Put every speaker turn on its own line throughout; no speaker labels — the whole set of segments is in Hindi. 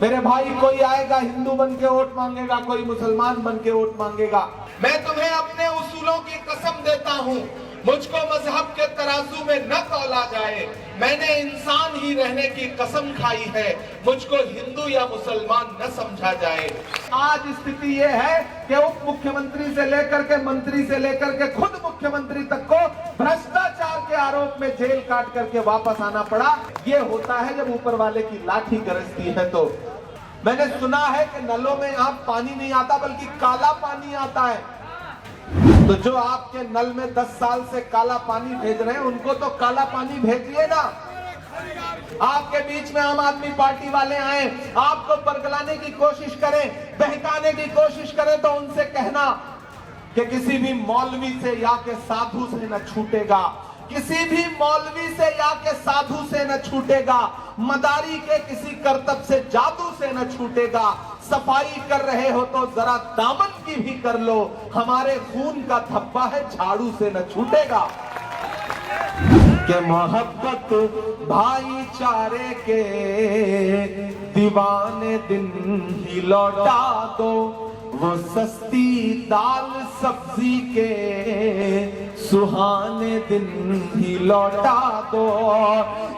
मेरे भाई, कोई आएगा हिंदू बन के वोट मांगेगा, कोई मुसलमान बन के वोट मांगेगा। मैं तुम्हें अपने उसूलों की कसम देता हूँ, मुझको मजहब के तराजू में न तौला जाए। मैंने इंसान ही रहने की कसम खाई है, मुझको हिंदू या मुसलमान न समझा जाए। आज स्थिति ये है कि उप मुख्यमंत्री से लेकर के मंत्री से लेकर के खुद मुख्यमंत्री तक को भ्रष्टाचार के आरोप में जेल काट करके वापस आना पड़ा। ये होता है जब ऊपर वाले की लाठी गरजती है। तो मैंने सुना है कि नलों में आप पानी नहीं आता बल्कि काला पानी आता है। तो जो आपके नल में 10 साल से काला पानी भेज रहे हैं, उनको तो काला पानी भेजिए ना। आपके बीच में आम आदमी पार्टी वाले आए, आपको बरगलाने की कोशिश करें, बहकाने की कोशिश करें, तो उनसे कहना कि किसी भी मौलवी से या के साधु से न छूटेगा, किसी भी मौलवी से या के साधु से न छूटेगा, मदारी के किसी करतब से जादू से न छूटेगा। सफाई कर रहे हो तो जरा दामन की भी कर लो, हमारे खून का धब्बा है झाड़ू से न छूटेगा। के मोहब्बत भाईचारे के दीवाने दिन ही लौटा दो, वो सस्ती दाल सब्जी के सुहाने दिन ही लौटा दो।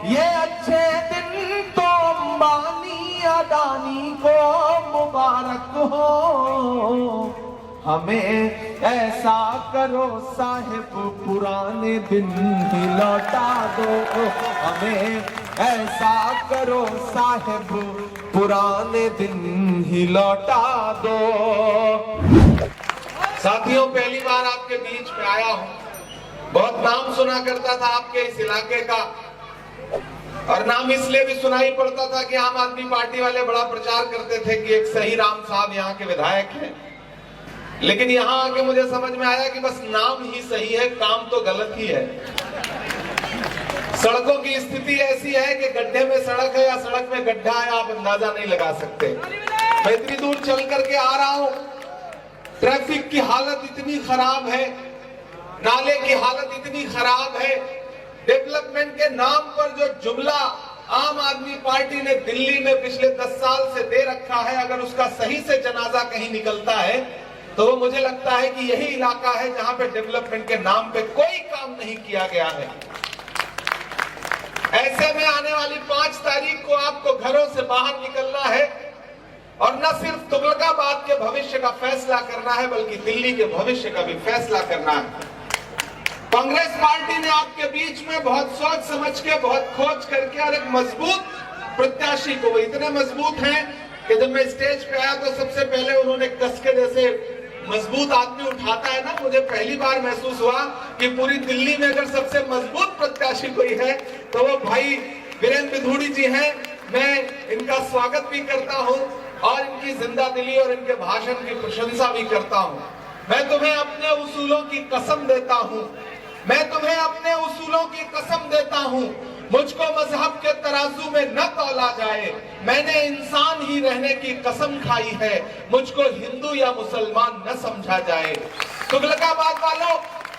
ये अच्छे दिन तो अंबानी अडानी को मुबारक हो, हमें ऐसा करो साहिब पुराने दिन ही लौटा दो, हमें ऐसा करो साहिब पुराने दिन ही लौटा दो। साथियों, पहली बार आपके बीच में आया हूं। बहुत नाम सुना करता था आपके इस इलाके का, और नाम इसलिए भी सुनाई पड़ता था कि आम आदमी पार्टी वाले बड़ा प्रचार करते थे कि एक सही राम साहब यहाँ के विधायक हैं। लेकिन यहाँ आके मुझे समझ में आया कि बस नाम ही सही है, काम तो गलत ही है। सड़कों की स्थिति ऐसी है कि गड्ढे में सड़क है या सड़क में गड्ढा है, आप अंदाजा नहीं लगा सकते। मैं इतनी दूर चल करके आ रहा हूँ, ट्रैफिक की हालत इतनी खराब है, नाले की हालत इतनी खराब है। डेवलपमेंट के नाम पर जो जुमला आम आदमी पार्टी ने दिल्ली में पिछले 10 साल से दे रखा है, अगर उसका सही से जनाजा कहीं निकलता है तो वो मुझे लगता है कि यही इलाका है जहां पे डेवलपमेंट के नाम पे कोई काम नहीं किया गया है। ऐसे में आने वाली 5 तारीख को आपको घरों से बाहर निकलना है और न सिर्फ तुगलकाबाद के भविष्य का फैसला करना है बल्कि दिल्ली के भविष्य का भी फैसला करना है। कांग्रेस पार्टी ने आपके बीच में बहुत सोच समझ के, बहुत खोज करके और एक मजबूत प्रत्याशी को, वो इतने मजबूत हैं कि जब मैं स्टेज पे आया तो सबसे पहले उन्होंने कस के, जैसे मजबूत आदमी उठाता है ना, मुझे पहली बार महसूस हुआ कि पूरी दिल्ली में अगर सबसे मजबूत प्रत्याशी कोई है तो वो भाई वीरेंद्र बिधूड़ी जी हैं। मैं इनका स्वागत भी करता हूं और इनकी जिंदा दिली और इनके भाषण की प्रशंसा भी करता हूं। मैं तुम्हें अपने उसूलों की कसम देता हूं, मैं तुम्हें अपने उसूलों की कसम देता हूं, मुझको मजहब के तराजू में न तौला जाए। मैंने इंसान ही रहने की कसम खाई है, मुझको हिंदू या मुसलमान न समझा जाए। तुगलकाबाद वालों,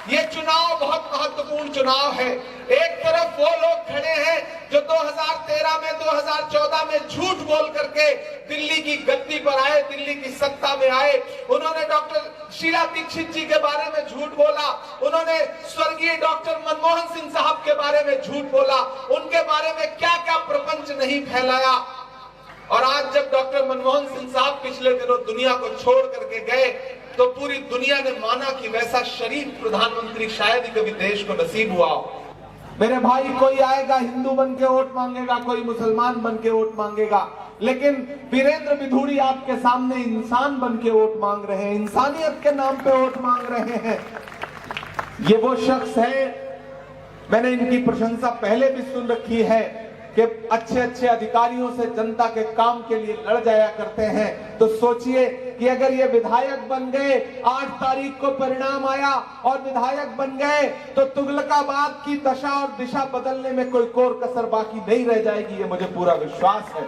ये चुनाव बहुत महत्वपूर्ण चुनाव है। एक तरफ वो लोग खड़े हैं जो 2013 में, 2014 में झूठ बोल करके दिल्ली की गद्दी पर आए, दिल्ली की सत्ता में आए। उन्होंने डॉक्टर शीला दीक्षित जी के बारे में झूठ बोला, उन्होंने स्वर्गीय डॉक्टर मनमोहन सिंह साहब के बारे में झूठ बोला, उनके बारे में क्या क्या प्रपंच नहीं फैलाया। और आज जब डॉक्टर मनमोहन सिंह साहब पिछले दिनों दुनिया को छोड़ करके गए तो पूरी दुनिया ने माना कि वैसा शरीफ प्रधानमंत्री शायद ही कभी देश को नसीब हुआ। मेरे भाई, कोई आएगा हिंदू बन के वोट मांगेगा, कोई मुसलमान बन के वोट मांगेगा, लेकिन वीरेंद्र बिधूड़ी आपके सामने इंसान बन के वोट मांग रहे हैं, इंसानियत के नाम पे वोट मांग रहे हैं। ये वो शख्स है, मैंने इनकी प्रशंसा पहले भी सुन रखी है कि अच्छे अच्छे अधिकारियों से जनता के काम के लिए लड़ जाया करते हैं। तो सोचिए कि अगर ये विधायक बन गए, 8 तारीख को परिणाम आया और विधायक बन गए तो तुगलकाबाद की दशा और दिशा बदलने में कोई कोर कसर बाकी नहीं रह जाएगी, ये मुझे पूरा विश्वास है।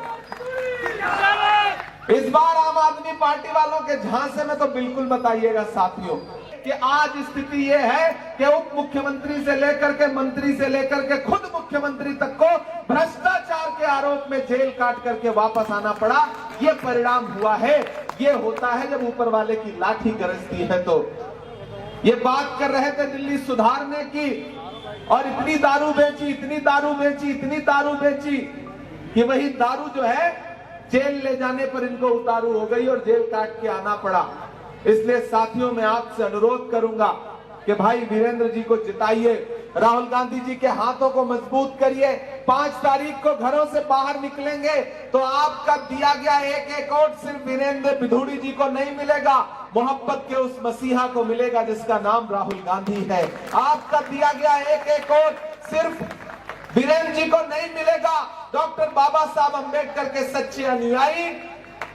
इस बार आम आदमी पार्टी वालों के झांसे में तो बिल्कुल मत आइएगा साथियों। कि आज स्थिति ये है कि उप मुख्यमंत्री से लेकर के मंत्री से लेकर के खुद मुख्यमंत्री तक को भ्रष्टाचार के आरोप में जेल काट करके वापस आना पड़ा। ये परिणाम हुआ है। ये होता है जब ऊपर वाले की लाठी गरजती है। तो ये बात कर रहे थे दिल्ली सुधारने की, और इतनी दारू बेची, इतनी दारू बेची, इतनी दारू बेची कि वही दारू जो है जेल ले जाने पर इनको उतारू हो गई और जेल काट के आना पड़ा। इसलिए साथियों, मैं आपसे अनुरोध करूंगा कि भाई वीरेंद्र जी को जिताइए, राहुल गांधी जी के हाथों को मजबूत करिए। 5 तारीख को घरों से बाहर निकलेंगे तो आपका दिया गया एक वोट सिर्फ वीरेंद्र बिधूड़ी जी को नहीं मिलेगा, मोहब्बत के उस मसीहा को मिलेगा जिसका नाम राहुल गांधी है। आपका दिया गया एक वोट सिर्फ वीरेंद्र जी को नहीं मिलेगा, डॉक्टर बाबा साहब अंबेडकर के सच्चे अनुयायी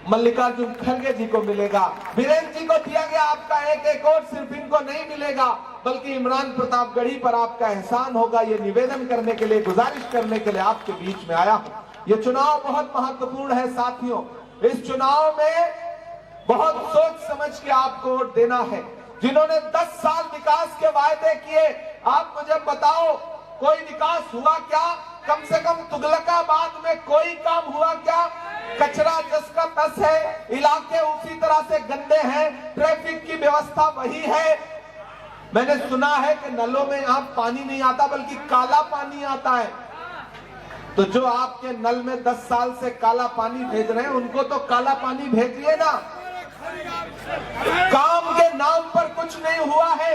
मल्लिकार्जुन खड़गे जी को मिलेगा। वीरेंद्र जी को दिया गया आपका एक वोट सिर्फ इनको नहीं मिलेगा, बल्कि इमरान प्रतापगढ़ी पर आपका एहसान होगा। ये निवेदन करने के लिए, गुजारिश करने के लिए आपके बीच में आया हूं। ये चुनाव बहुत महत्वपूर्ण है साथियों। इस चुनाव में बहुत सोच समझ के आपको वोट देना है। जिन्होंने 10 साल विकास के वायदे किए, आप मुझे बताओ कोई विकास हुआ क्या? कम से कम तुगलकाबाद में कोई काम हुआ क्या? कचरा जिसका तस है, इलाके उसी तरह से गंदे हैं, ट्रैफिक की व्यवस्था वही है। मैंने सुना है कि नलों में यहां पानी नहीं आता बल्कि काला पानी आता है। तो जो आपके नल में 10 साल से काला पानी भेज रहे हैं उनको तो काला पानी भेजिए ना। काम के नाम पर कुछ नहीं हुआ है।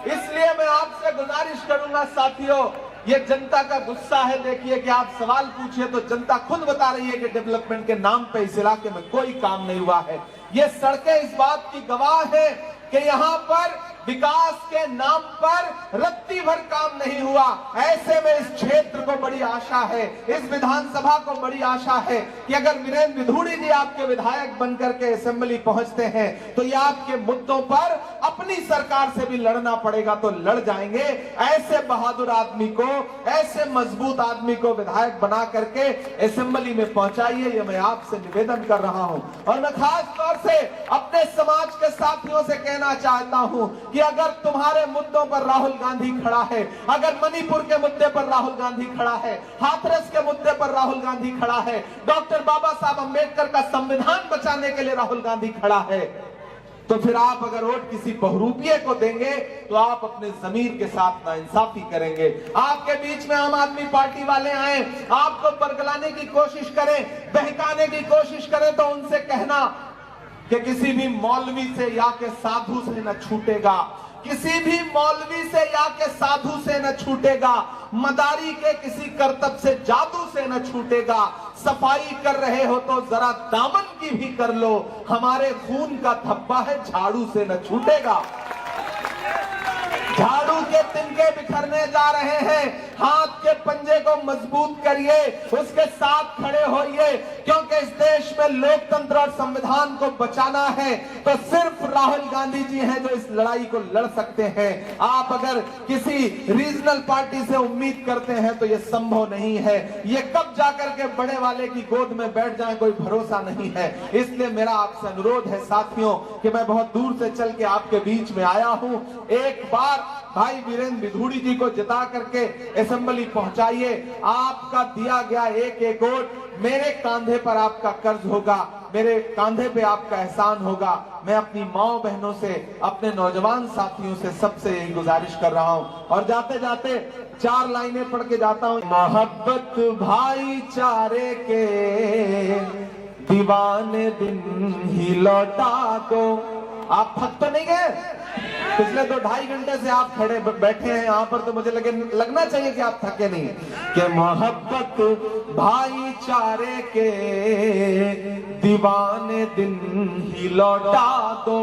इसलिए मैं आपसे गुजारिश करूंगा साथियों, ये जनता का गुस्सा है। देखिए कि आप सवाल पूछिए तो जनता खुद बता रही है कि डेवलपमेंट के नाम पे इस इलाके में कोई काम नहीं हुआ है। ये सड़कें इस बात की गवाह है कि यहाँ पर विकास के नाम पर रत्ती भर काम नहीं हुआ। ऐसे में इस क्षेत्र को बड़ी आशा है, इस विधानसभा को बड़ी आशा है कि अगर वीरेंद्र बिधूड़ी जी आपके विधायक बनकर के असेंबली पहुंचते हैं तो ये आपके मुद्दों पर अपनी सरकार से भी लड़ना पड़ेगा तो लड़ जाएंगे। ऐसे बहादुर आदमी को, ऐसे मजबूत आदमी को विधायक बना करके असेंबली में पहुंचाइए। ये मैं आपसे निवेदन कर रहा हूं। और मैं खास तौर से अपने समाज के साथियों से कहना चाहता हूं कि अगर तुम्हारे मुद्दों पर राहुल गांधी खड़ा है, अगर मणिपुर के मुद्दे पर राहुल गांधी खड़ा है, हाथरस के मुद्दे पर राहुल गांधी खड़ा है, डॉक्टर बाबा साहब अंबेडकर का संविधान बचाने के लिए राहुल गांधी खड़ा है, तो फिर आप अगर वोट किसी बहुरूपिये को देंगे तो आप अपने जमीर के साथ नाइंसाफी करेंगे। आपके बीच में आम आदमी पार्टी वाले आए, आपको बरगलाने की कोशिश करें, बहकाने की कोशिश करें, तो उनसे कहना कि किसी भी मौलवी से या के साधु से न छूटेगा, किसी भी मौलवी से या के साधु से न छूटेगा, मदारी के किसी करतब से, जादू से न छूटेगा। सफाई कर रहे हो तो जरा दामन की भी कर लो, हमारे खून का धब्बा है झाड़ू से न छूटेगा। झाड़ू के तिनके बिखरने जा रहे हैं, हाथ के पंजे को मजबूत करिए, उसके साथ खड़े होइए, क्योंकि इस देश में लोकतंत्र और संविधान को बचाना है तो सिर्फ राहुल गांधी जी हैं जो इस लड़ाई को लड़ सकते हैं। आप अगर किसी रीजनल पार्टी से उम्मीद करते हैं तो यह संभव नहीं है। ये कब जाकर के बड़े वाले की गोद में बैठ जाए कोई भरोसा नहीं है। इसलिए मेरा आपसे अनुरोध है साथियों कि मैं बहुत दूर से चल के आपके बीच में आया हूं। एक बार भाई वीरेंद्र बिधूड़ी जी को जिता करके असेंबली पहुंचाइए। आपका दिया गया एक वोट मेरे कांधे पर आपका कर्ज होगा, मेरे कांधे पे आपका एहसान होगा। मैं अपनी माओ बहनों से, अपने नौजवान साथियों से सबसे यही गुजारिश कर रहा हूं। और जाते जाते 4 लाइनें पढ़ के जाता हूं। मोहब्बत भाईचारे के दीवाने दिन ही लौटा दो। आप थक तो नहीं गए? पिछले 2-2.5 घंटे से आप खड़े बैठे हैं यहाँ पर, तो मुझे लगना चाहिए कि आप थके नहीं। कि मोहब्बत भाईचारे के दीवाने दिन ही लौटा दो,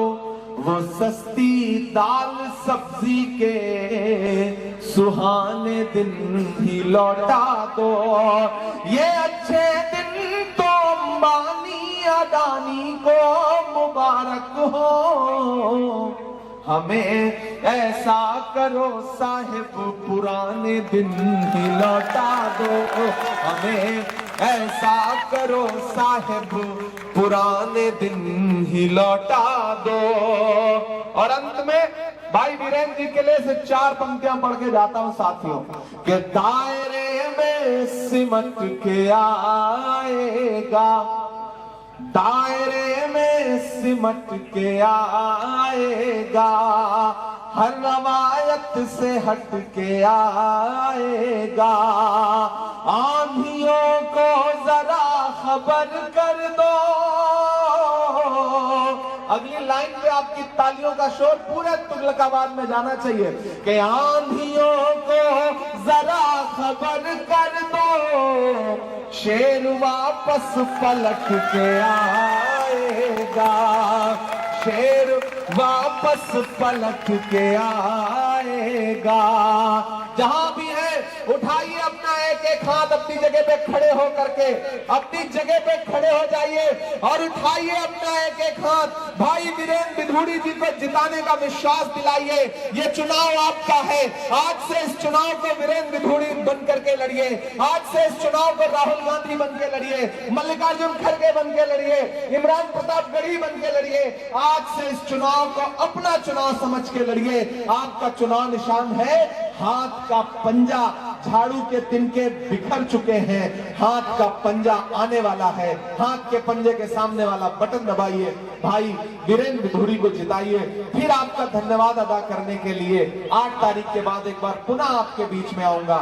वो सस्ती दाल सब्जी के सुहाने दिन ही लौटा दो। ये अच्छे दिन तो अंबानी अडानी को मुबारक हो, हमें ऐसा करो साहिब पुराने दिन ही लौटा दो। हमें ऐसा करो साहिब पुराने दिन ही लौटा दो। और अंत में भाई वीरेंद्र जी के लिए से 4 पंक्तियां पढ़ के जाता हूं साथियों कि दायरे में सिमट के आएगा, दायरे में सिमट के आएगा, हर रवायत से हट के आएगा, आंधियों को जरा खबर कर दो। अगली लाइन पे आपकी तालियों का शोर पूरे तुगलकाबाद में जाना चाहिए कि आंधियों को जरा खबर कर दो, शेर वापस पलट के आएगा, शेर वापस पलट के आएगा। जहां भी है उठाइए अपना एक एक हाथ, अपनी जगह पे खड़े हो करके अपनी जगह पे खड़े हो जाइए और उठाइए अपना एक एक हाथ। भाई वीरेंद्र बिधूड़ी जी को जिताने का विश्वास दिलाइए। ये चुनाव आपका है। आज से इस चुनाव को वीरेंद्र बिधूड़ी बन करके लड़िए। आज से इस चुनाव को राहुल गांधी बन के लड़िए, मल्लिकार्जुन खड़गे बन के लड़िए, इमरान प्रतापगढ़ी बन के लड़िए। आज से इस चुनाव को अपना चुनाव समझ के लड़िए। आपका चुनाव निशान है हाथ का पंजा। झाड़ू के तिनके बिखर चुके हैं, हाथ का पंजा आने वाला है। हाथ के पंजे के सामने वाला बटन दबाइए, भाई वीरेंद्र बिधूड़ी को जिताइए। फिर आपका धन्यवाद अदा करने के लिए 8 तारीख के बाद एक बार पुनः आपके बीच में आऊंगा।